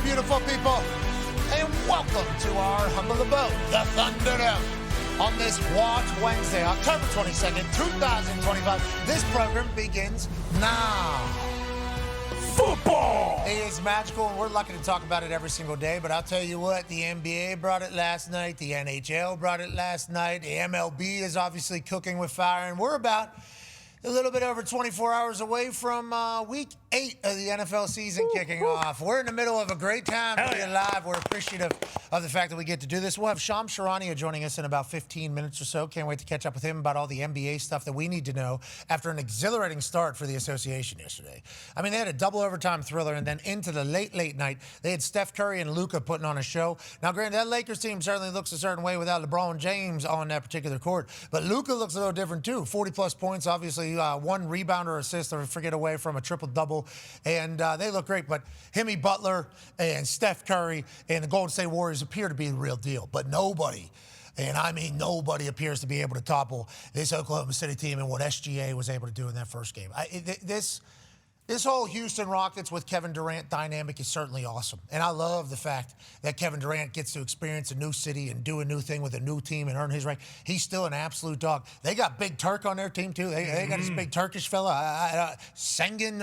beautiful people, and welcome to our humble abode, the Thunderdome. On this Watch Wednesday, October 22nd, 2025, this program begins now. Football! It is magical, and we're lucky to talk about it every single day, but I'll tell you what, the NBA brought it last night, the NHL brought it last night, the MLB is obviously cooking with fire, and we're about a little bit over 24 hours away from week 8 of the NFL season kicking off. We're in the middle of a great time to be alive. We're appreciative of the fact that we get to do this. We'll have Charania joining us in about 15 minutes or so. Can't wait to catch up with him about all the NBA stuff that we need to know after an exhilarating start for the association yesterday. I mean, they had a double overtime thriller, and then into the late night, they had Steph Curry and Luka putting on a show. Now, granted, that Lakers team certainly looks a certain way without LeBron James on that particular court, but Luka looks a little different too. 40-plus points, obviously, one rebound or assist or forget away from a triple-double, and they look great. But Hemi Butler and Steph Curry and the Golden State Warriors appear to be the real deal. But nobody, and I mean nobody, appears to be able to topple this Oklahoma City team and what SGA was able to do in that first game. This whole Houston Rockets with Kevin Durant dynamic is certainly awesome. And I love the fact that Kevin Durant gets to experience a new city and do a new thing with a new team and earn his right. He's still an absolute dog. They got Big Turk on their team, too. They got this big Turkish fella, Sengun.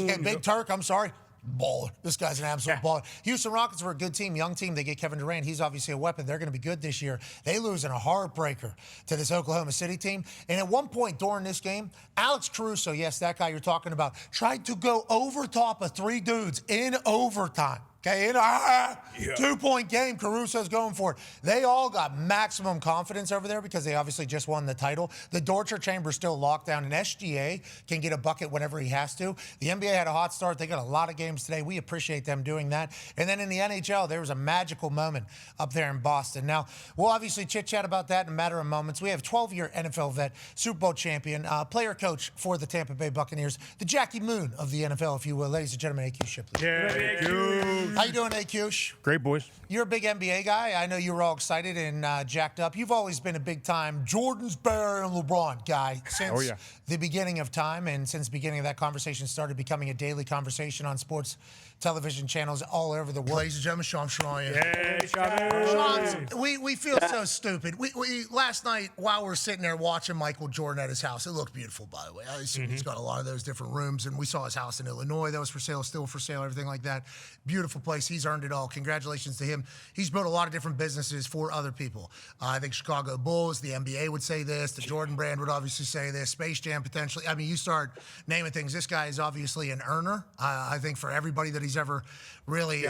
Yeah, Big Turk, I'm sorry. Baller. This guy's an absolute baller. Houston Rockets were a good team, young team. They get Kevin Durant. He's obviously a weapon. They're going to be good this year. They lose in a heartbreaker to this Oklahoma City team. And at one point during this game, Alex Caruso, yes, that guy you're talking about, tried to go over top of 3 dudes in overtime. Okay, in a 2-point game, Caruso's going for it. They all got maximum confidence over there because they obviously just won the title. The torture chamber's still locked down, and SGA can get a bucket whenever he has to. The NBA had a hot start. They got a lot of games today. We appreciate them doing that. And then in the NHL, there was a magical moment up there in Boston. Now, we'll obviously chit-chat about that in a matter of moments. We have 12-year NFL vet, Super Bowl champion, player-coach for the Tampa Bay Buccaneers, the Jackie Moon of the NFL, if you will. Ladies and gentlemen, A.Q. Shipley. Yeah, thank you. How you doing, A.Q.? Great, boys. You're a big NBA guy. I know you were all excited and jacked up. You've always been a big-time Jordan's, Bear, and LeBron guy since the beginning of time, and since the beginning of that conversation started becoming a daily conversation on sports television channels all over the world. Ladies and gentlemen, Sean Charania. Hey, Sean. We feel so stupid. We last night, while we're sitting there watching Michael Jordan at his house, it looked beautiful, by the way. I assume he's got a lot of those different rooms, and we saw his house in Illinois that was for sale, still for sale, everything like that. Beautiful place. He's earned it all. Congratulations to him. He's built a lot of different businesses for other people. I think Chicago Bulls, the NBA would say this, the Jordan brand would obviously say this, Space Jam potentially. I mean, you start naming things. This guy is obviously an earner, I think, for everybody that he's ever really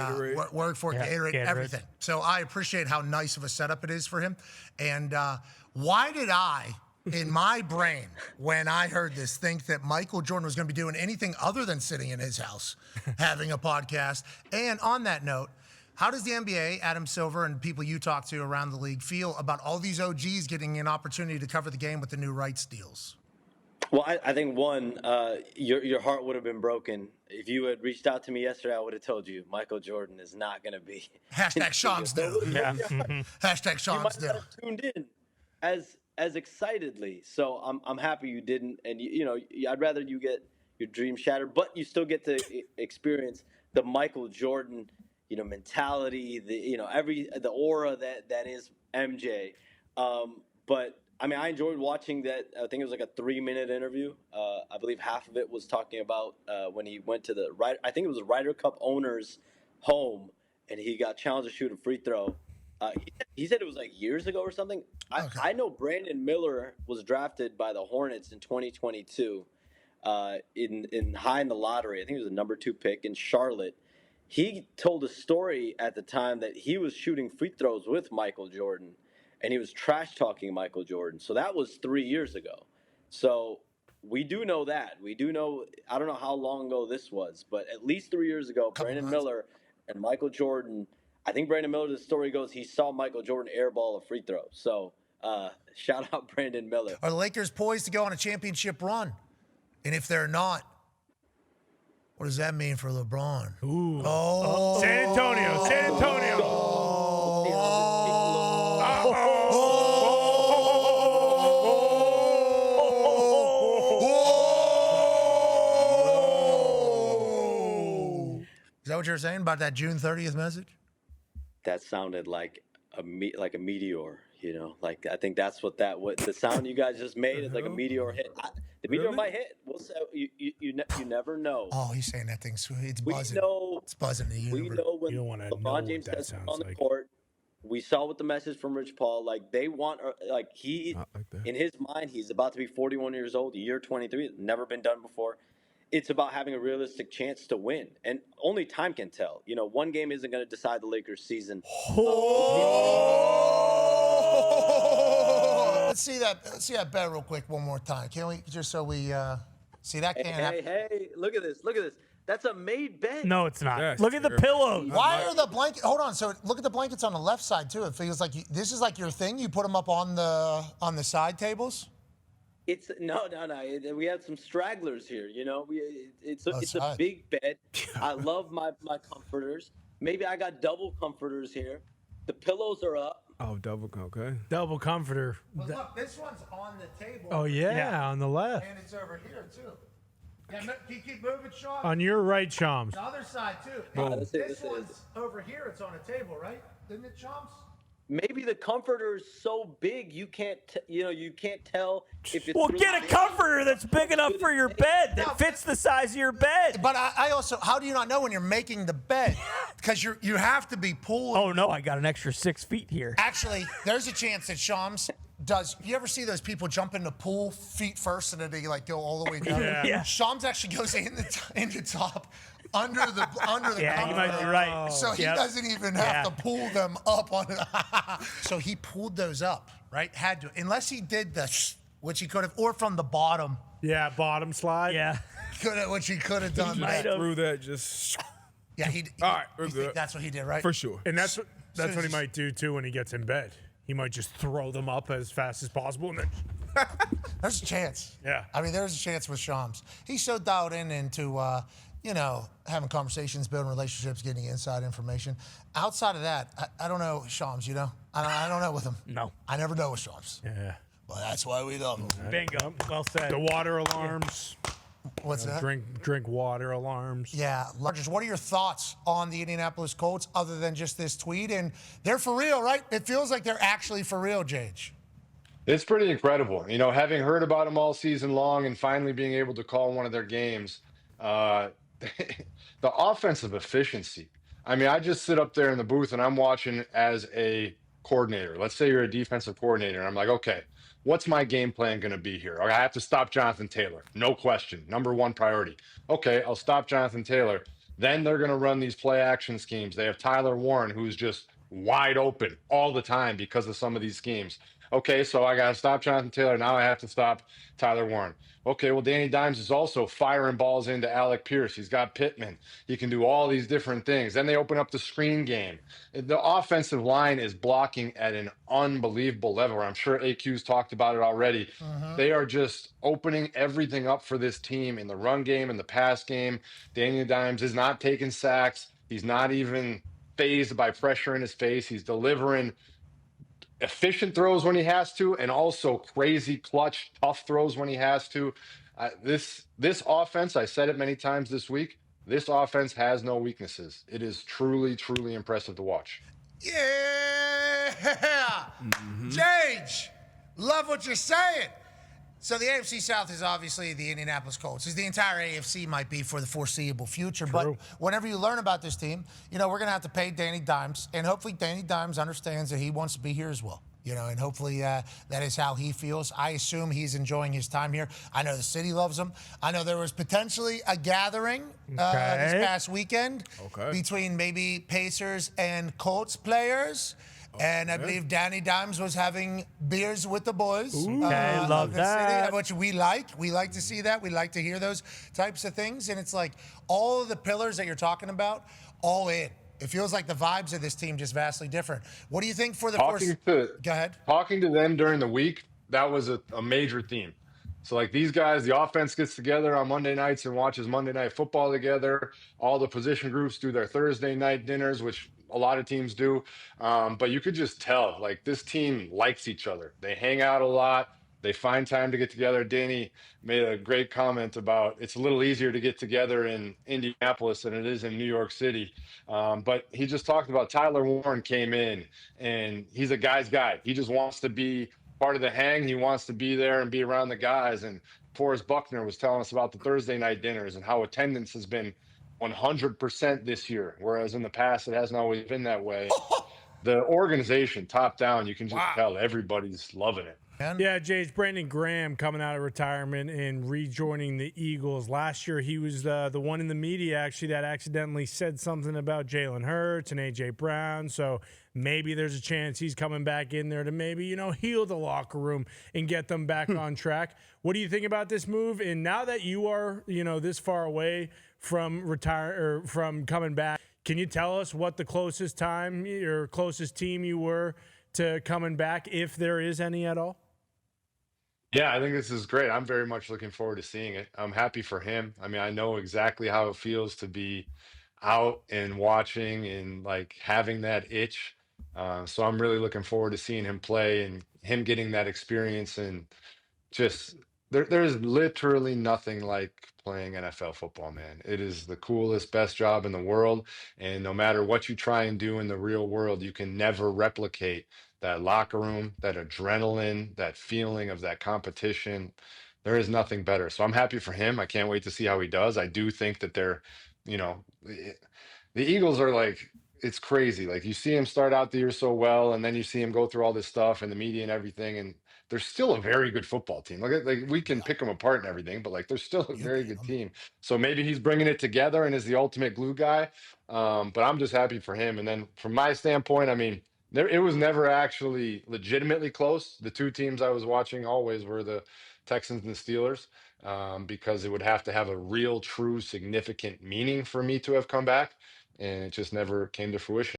worked for, Gatorade, everything. So I appreciate how nice of a setup it is for him. And why did I, in my brain, when I heard this, think that Michael Jordan was going to be doing anything other than sitting in his house having a podcast? And on that note, how does the NBA, Adam Silver, and people you talk to around the league feel about all these OGs getting an opportunity to cover the game with the new rights deals? Well, I think, one, your heart would have been broken. If you had reached out to me yesterday, I would have told you Michael Jordan is not going to be. Hashtag Sean's do. Yeah. Hashtag Sean's do. You might not have tuned in as excitedly. So I'm happy you didn't. And, I'd rather you get your dream shattered, but you still get to experience the Michael Jordan, mentality, the aura that is MJ. But I mean, I enjoyed watching that. I think it was like a 3-minute interview. I believe half of it was talking about when he went to I think it was the Ryder Cup owner's home, and he got challenged to shoot a free throw. He said it was like years ago or something. I know Brandon Miller was drafted by the Hornets in 2022 in high in the lottery. I think it was the number 2 pick in Charlotte. He told a story at the time that he was shooting free throws with Michael Jordan, and he was trash-talking Michael Jordan. So that was 3 years ago. So we do know that. We do know, I don't know how long ago this was, but at least 3 years ago, Brandon Miller and Michael Jordan, I think Brandon Miller, the story goes, he saw Michael Jordan airball a free throw. So shout out Brandon Miller. Are the Lakers poised to go on a championship run? And if they're not, what does that mean for LeBron? Ooh. Oh. San Antonio. you were saying about that June 30th message? That sounded like a meteor. Like I think that's what the sound you guys just made is like a meteor hit. The meteor might hit. We'll say you never know. Oh, he's saying that thing's it's We buzzing. know It's buzzing the we universe. know when You don't wanna know LeBron what James that steps sounds on the like. court. We saw with the message from Rich Paul, like they want, like he, Not like that. in his mind, he's about to be 41 years old, year 23, never been done before. It's about having a realistic chance to win, and only time can tell. One game isn't going to decide the Lakers' season. Oh! Let's see that bet real quick one more time. Can we just so we see that can't happen? Hey, look at this. That's a made bet. No, it's not. That's Look at the terrible. pillows. Why are the blanket? Hold on. So look at the blankets on the left side too. It feels like this is like your thing. You put them up on the side tables. It's no. We have some stragglers here. It's a side. big bet. I love my comforters. Maybe I got double comforters here. The pillows are up. Oh, okay. Double comforter. But look, this one's on the table. Oh, yeah, on the left. And it's over here too. Yeah, can you keep moving, Sean? On your right, Shams. The other side too. Let's see, This let's see. one's over here. It's on a table, right? Isn't it, Chomps? Maybe the comforter is so big you can't tell if it's. Well, really get a big. comforter that's big enough for your bed that fits the size of your bed. But I also, how do you not know when you're making the bed? Because you have to be pulling. Oh no, I got an extra 6 feet here. Actually, there's a chance that Shams does. You ever see those people jump in the pool feet first and then they like go all the way down? Yeah. Shams actually goes in the top under the Yeah, you might be comforter. right. So he Yep. doesn't even have to pull them up on. So he pulled those up, right? Had to, unless he did this, which he could have, or from the bottom, Yeah, bottom slide. Yeah. which he could have done. might That. have. Through that, just Yeah, he. All right, we're you think good. that's what he did, right? for sure. And that's what he just- might do, too, when he gets in bed. He might just throw them up as fast as possible. And then, There's a chance. Yeah. I mean, there's a chance with Shams. He's so dialed into, having conversations, building relationships, getting inside information. Outside of that, I don't know Shams, I don't know with him. No. I never know with Shams. yeah. Well, that's why we love him. Bingo. Well said. The water alarms. What's that? Drink water alarms. Yeah. Largest, what are your thoughts on the Indianapolis Colts other than just this tweet? And they're for real, right? It feels like they're actually for real, Jage. It's pretty incredible. Having heard about them all season long and finally being able to call one of their games, the offensive efficiency. I mean, I just sit up there in the booth and I'm watching as a coordinator. Let's say you're a defensive coordinator, and I'm like, okay, what's my game plan going to be here? I have to stop Jonathan Taylor. No question. Number one priority. Okay, I'll stop Jonathan Taylor. Then they're going to run these play action schemes. They have Tyler Warren, who's just wide open all the time because of some of these schemes. Okay, so I got to stop Jonathan Taylor. Now I have to stop Tyler Warren. Okay, well, Danny Dimes is also firing balls into Alec Pierce. He's got Pittman. He can do all these different things. Then they open up the screen game. The offensive line is blocking at an unbelievable level. I'm sure AQ's talked about it already. They are just opening everything up for this team in the run game and the pass game. Danny Dimes is not taking sacks. He's not even phased by pressure in his face. He's delivering efficient throws when he has to, and also crazy clutch, tough throws when he has to. This offense, I said it many times this week, this offense has no weaknesses. It is truly, truly impressive to watch. Yeah. Jage, love what you're saying. So the AFC South is obviously the Indianapolis Colts. The entire AFC might be for the foreseeable future. True. But whenever you learn about this team, we're going to have to pay Danny Dimes. And hopefully Danny Dimes understands that he wants to be here as well. And hopefully that is how he feels. I assume he's enjoying his time here. I know the city loves him. I know there was potentially a gathering this past weekend between maybe Pacers and Colts players. And I believe Danny Dimes was having beers with the boys. Okay, love the that. City, which we like. We like to see that. We like to hear those types of things. And it's like all of the pillars that you're talking about, all in. It feels like the vibes of this team just vastly different. What do you think for the Go ahead. Talking to them during the week, that was a major theme. So like these guys, the offense gets together on Monday nights and watches Monday Night Football together. All the position groups do their Thursday night dinners, which a lot of teams do. But you could just tell, like, this team likes each other. They hang out a lot. They find time to get together. Danny made a great comment about it's a little easier to get together in Indianapolis than it is in New York City. But he just talked about Tyler Warren came in, and he's a guy's guy. He just wants to be part of the hang. He wants to be there and be around the guys. And Forrest Buckner was telling us about the Thursday night dinners and how attendance has been 100% this year, whereas in the past it hasn't always been that way. The organization, top down, you can just tell everybody's loving it. Yeah, Jay, it's Brandon Graham coming out of retirement and rejoining the Eagles. Last year, he was the one in the media, actually, that accidentally said something about Jalen Hurts and A.J. Brown. So maybe there's a chance he's coming back in there to maybe, heal the locker room and get them back on track. What do you think about this move? And now that you are, this far away from from coming back, can you tell us what the closest time or closest team you were to coming back, if there is any at all? Yeah, I think this is great. I'm very much looking forward to seeing it. I'm happy for him. I mean, I know exactly how it feels to be out and watching and like having that itch. So I'm really looking forward to seeing him play and him getting that experience. And just there's literally nothing like playing NFL football, man. It is the coolest, best job in the world. And no matter what you try and do in the real world, you can never replicate that locker room, that adrenaline, that feeling of that competition. There is nothing better. So I'm happy for him. I can't wait to see how he does. I do think that you know, the Eagles are like, it's crazy. Like you see him start out the year so well, and then you see him go through all this stuff and the media and everything, and they're still a very good football team. Like we can pick them apart and everything, but like they're still a very good team. So maybe he's bringing it together and is the ultimate glue guy. But I'm just happy for him. And then from my standpoint, I mean, it was never actually legitimately close. The two teams I was watching always were the Texans and the Steelers, because it would have to have a real, true, significant meaning for me to have come back, and it just never came to fruition.